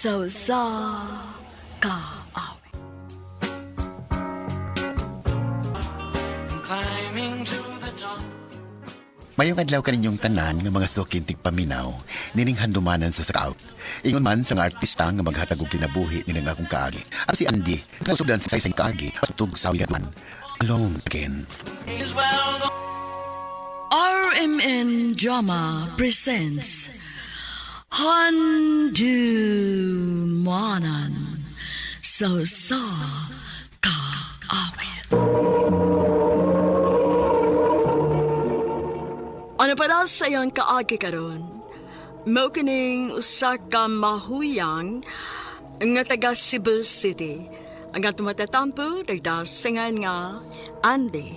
sa kaawit. Climbing to the top. Mayong adlaw kaninyong tanan nga mga sukintig paminaw, nining handumanan sa scout. Ingon man sa nga artista nga maghatag og kinabuhi nining akong kaagi. At si Andy, kasugdan sa isang kaagi, pasutog sa man. Alone again. Is well the RMN Drama presents Handumanan sa kaawit. Ano para sa iyang kaagi karon? Mao kining usa ka mahuyang nga taga Cebu City. Ang atong matatampo nagdasingan nga Andy.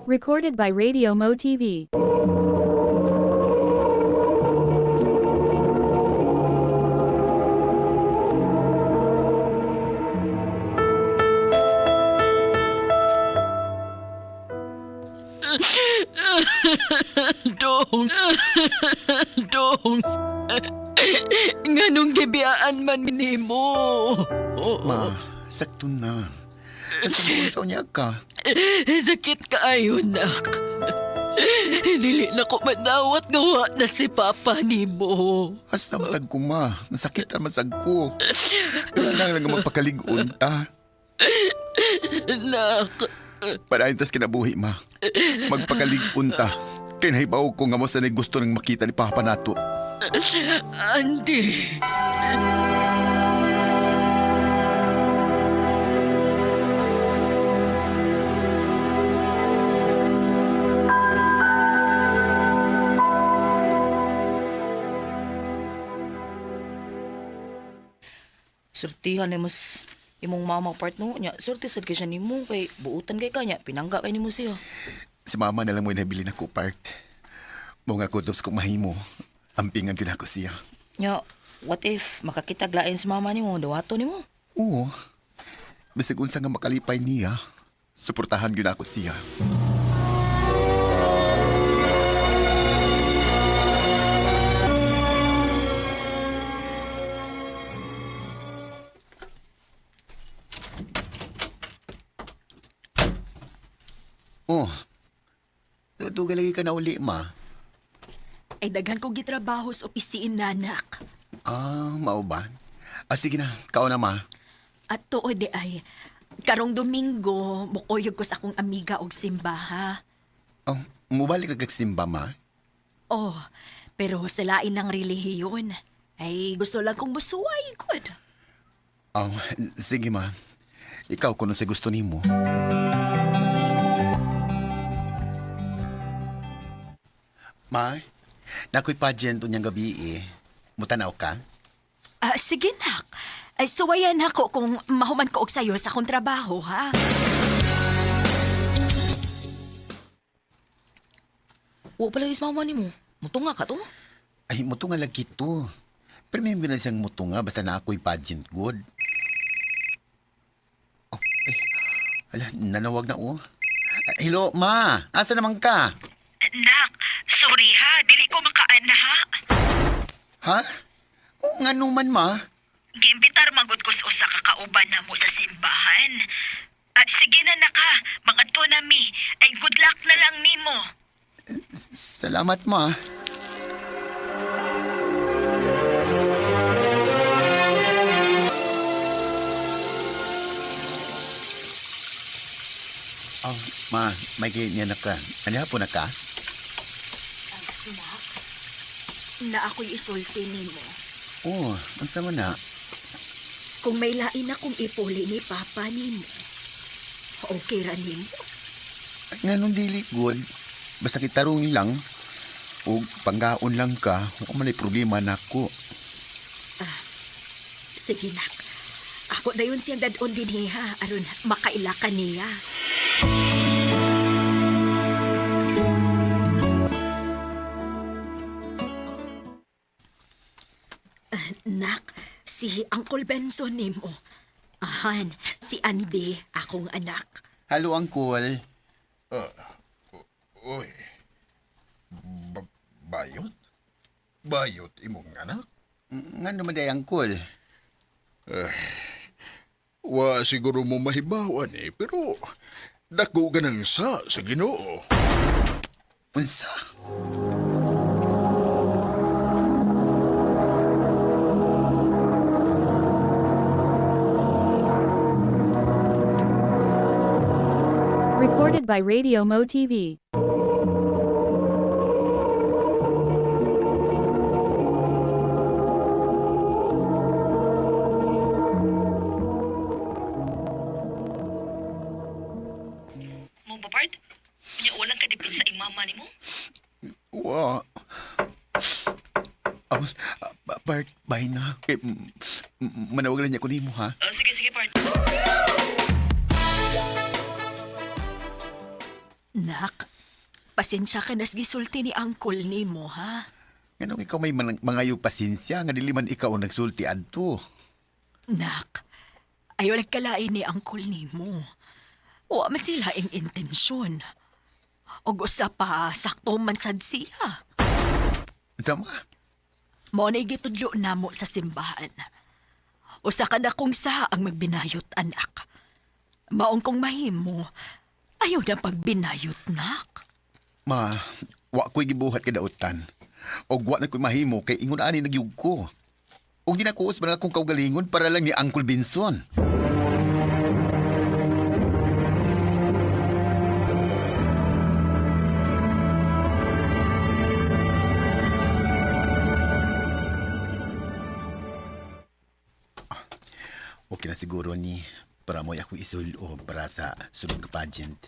Recorded by Radio Mo TV. Dong. Dong. Nganong gibiyaan man nimo? Ma, sakto na. Nasa niya ka. Sakit kaayo, nak. Dili na ko manawat nga wa na si Papa nimo. Hasta masag ko, ma. Nasakit na masag ko. Kailangan lang magpakaligon ta. Nak. Parahin tas kinabuhi, ma. Magpakaligon ta. Kaya nahibaw ko nga mo sa gusto nang makita ni Papa nato. Andy. Surtihan ni mas imong mama part no nya surti sad kay siya nimo kay buutan kay kanya pinangga kay nimo siya. Si mama na lang mo nabili na ko part. Mo nga kutops kong mahimo. Ampingan ko na ko siya. Nya what if makakitag lain si mama nimo dawato nimo? Oo. Bisag unsa nga makalipay niya, suportahan gyud ako siya. Oh. Tutugal lagi ka na uli, ma. Ay daghan ko gitrabaho sa opisina, anak. Ah, mao ba? Ah, sige na. Kao na, ma. At tuod ay, karong Domingo, mukoyog ko sa akong amiga og simbaha. Oh, mubalik ka kagsimba, ma. Oh, pero sa lain ng relihiyon, ay gusto lang kong busuway, good. Oh, sige, ma. Ikaw kung sa gusto nimo. Ma, nako'y pageant unyang gabi eh. Mutanaw ka? Sige, nak. Ay, suwayan ako kung mahuman ko og sayo sa akong trabaho, ha? Wa pala is mama nimo. Mutunga ka to? Ay, mutunga lagi to. Pero may na siyang mutunga basta na ako'y pageant good. Oh, ay, ala, nanawag na oh. Hello, ma. Asa naman ka? Nak, sorry ha, dili ko makaan ha. Ha? Oo nga naman, ma. Giimbitar magud ko sa usa ka kauban namo sa simbahan. Sige na naka, mangadto na mi. Ay good luck na lang nimo. Salamat, ma. Oh, ma, may ganyan na ka. Ano po na ka? Nak, na ako'y isulti nimo. Oh, ang sama na. Kung may lain akong ipuli ni Papa nimo, okay ra nimo. Nga nung dili good. Basta kitarong lang. O panggaon lang ka. Huwag man ay problema na ako. Sige, nak. Ako dayon siyang dadon din niya, aron makaila ka niya. Nak, si Uncle Benson nimo. Han, si Andy, akong anak. Halo, Uncle. Uy, bayot? Bayot imong anak? Nga naman day, Uncle. Wa siguro mo mahibawan pero dako ka ng sa Ginoo. Unsa? Recorded by Radio Mo TV. Mo ba, Bart? Kanya walang kadipin sa imama ni mo? Wa. Bart, bye na. Manawag lang niya ko nimo, ha? Sige, sige, Bart. Nak, pasensya ka nas gisulti ni Uncle nimo, ha? Ganong ikaw may mangayog pasensya, nga diliman ikaw ang nagsulti adto. Nak, ayaw nagkalain ni Uncle nimo. Wa man sila ing intensyon. O gusto pa, sakto man sad siya. Sama? Mo na gitudlo namo sa simbahan. Usa ka na kung sa ang magbinayot, anak. Maong kong mahimo, ayaw na pagbinayot, nak. Ma, wa ko'y gibuhat kadautan. O wa na ko'y mahimo kay ingon ani nagyug ko. O di na kuos man akong kaugalingon para lang ni Uncle Benson. Okay na siguro ni para mo ako isulo para sa sunod ka pageant.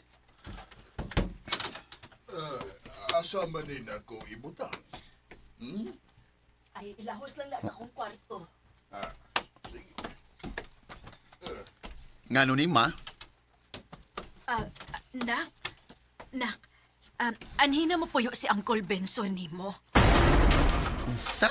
Asa man din ako ibutang? Ay, ilahos lang na sa akong kwarto. Ngano ni ma? Nak, anhina mo puyo si Uncle Benson nimo. Unsa?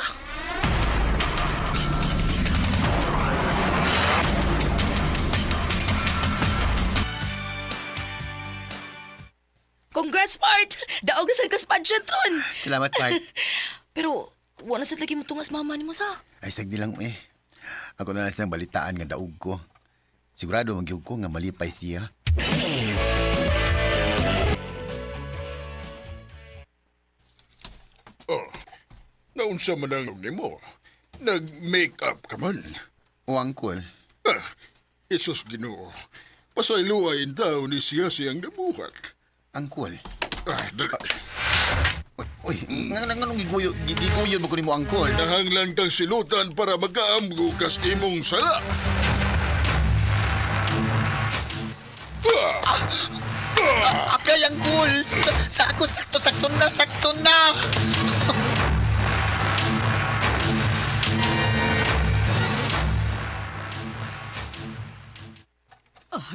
Congrats, Bart! Daog na sa pageant ron! Salamat, Bart. Pero, wala sa lagi mo tungas mama ni mo sa. Ay, sagdi lang eh. Ako na lang siyang balitaan nga daog ko. Sigurado magyug ko nga malipay siya. Naunsa man ang nimo? Nag-make-up ka man. O, Uncle. Jesus Ginoo. Pasayloain tao ni siya siyang nabuhat. Uncle. Dali. Uy, nganong giguyo mo ko ni mo, Uncle? Nahanglan kang silutan para makaamgo kas imong sala. Akay, Uncle! Sa ako, sakto na!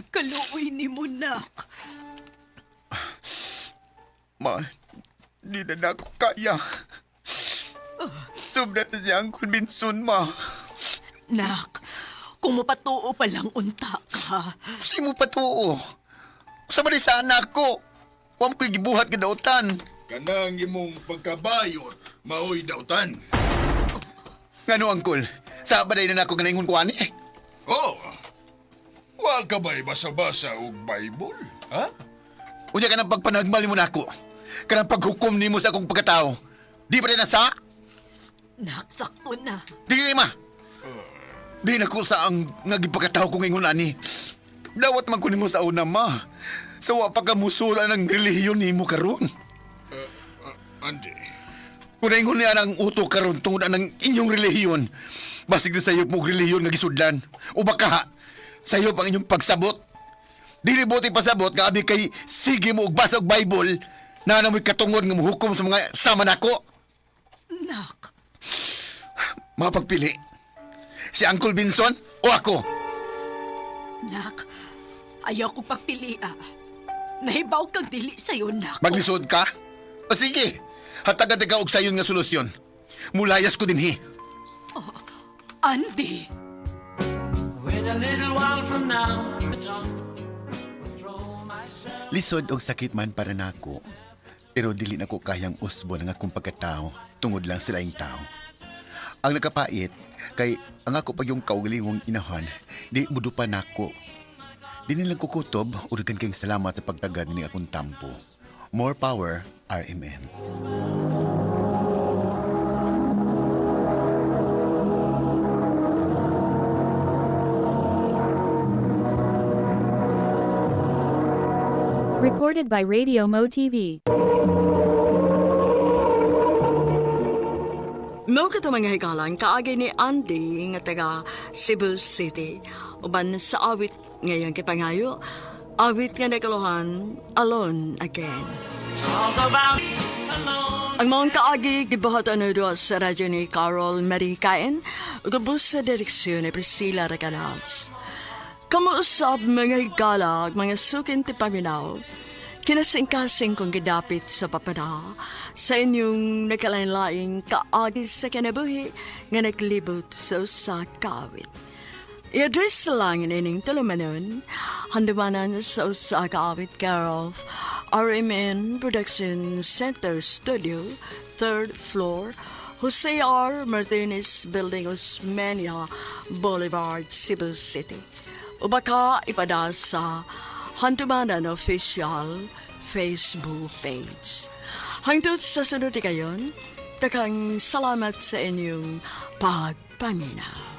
Kaluoy ni mo, nak. Ma, di na ako kaya. Sobra na si Uncle Benson, ma. Nak, kung mapatuo pa lang unta ka. Kasi mo patuo. Sa man sa anak ko. Huwag ko'y gibuhat ka dautan. Kanang imong pagkabayot, maoy dautan. Ngano, Uncle? Sa baday na ako kanaingon ko, ani? Oh, wa ka ba'y basa-basa og Bible, ha? Unya ka ng pagpanagmal mo na ako. Ka ng paghukom ni mo sa akong pagkatao. Di ba rin nasa? Nak, sakto na. Di ma. Di na ko sa ang nagipagkatao ko ngayon, ani. Dawat man ko ni mo sa una, ma. Sa wa pa ka musula ng relihiyon ni mo karon. Andy, Kung naingon niya ang uto karon tungod ng inyong relihiyon, basig na sayop mo relihiyon nga gisudlan. O baka, sayop ang inyong pagsabot. Dili buti pasabot nga abi kay sige mo og basa og Bible na namoy katungod nga muhukom sa mga sama nako. Nak, Mapagpili. Si Uncle Benson o ako? nak, ayaw ko pagpili, Nahibaw kang dili sa'yo, nak. Maglisod ka? O sige, hatagan ka og sayon nga solusyon. Mulayas ko dinhi. Andy. When In a little while from now, the tongue will throw myself. Lisod og sakit man para nako. Pero dili nako kayang usbo ng akong pagkatao tungod lang sa laing tao. Ang nakapait kay ang ako pa yung kaugalingong inahan, di mudupa nako. Di nilang kukutob, uragan kayong salamat sa pagtagad ni akong tampo. More power, RMN. Recorded by Radio Mo TV. Mo ka mga higalan, kaagi ni Andy nga taga Cebu City. Uban sa awit ngayon kay Pangayo, awit nga nakaluhan, Alone Again. Talk about alone. Ang mga kaagi gibuhatan na doon sa radyo ni Carol Maricain, ugabos sa direksyon ni Priscilla Racanas. Kamuusap mga higalag, mga sukin ti paminaw, kinasingkasing kong gidapit sa papada sa inyong nakalain-laing kaagi sa kinabuhi nga naglibot sa usa kaawit. I-address lang ining talumanon, handumanan sa usa kaawit care of RMN Production Center Studio, 3rd floor, Jose R. Martinez Building, Osmeña Boulevard, Cebu City. O baka ipada sa Hantumanan Official Facebook page. Hangtod sa sunod kayon, takang salamat sa inyong pagpaminaw.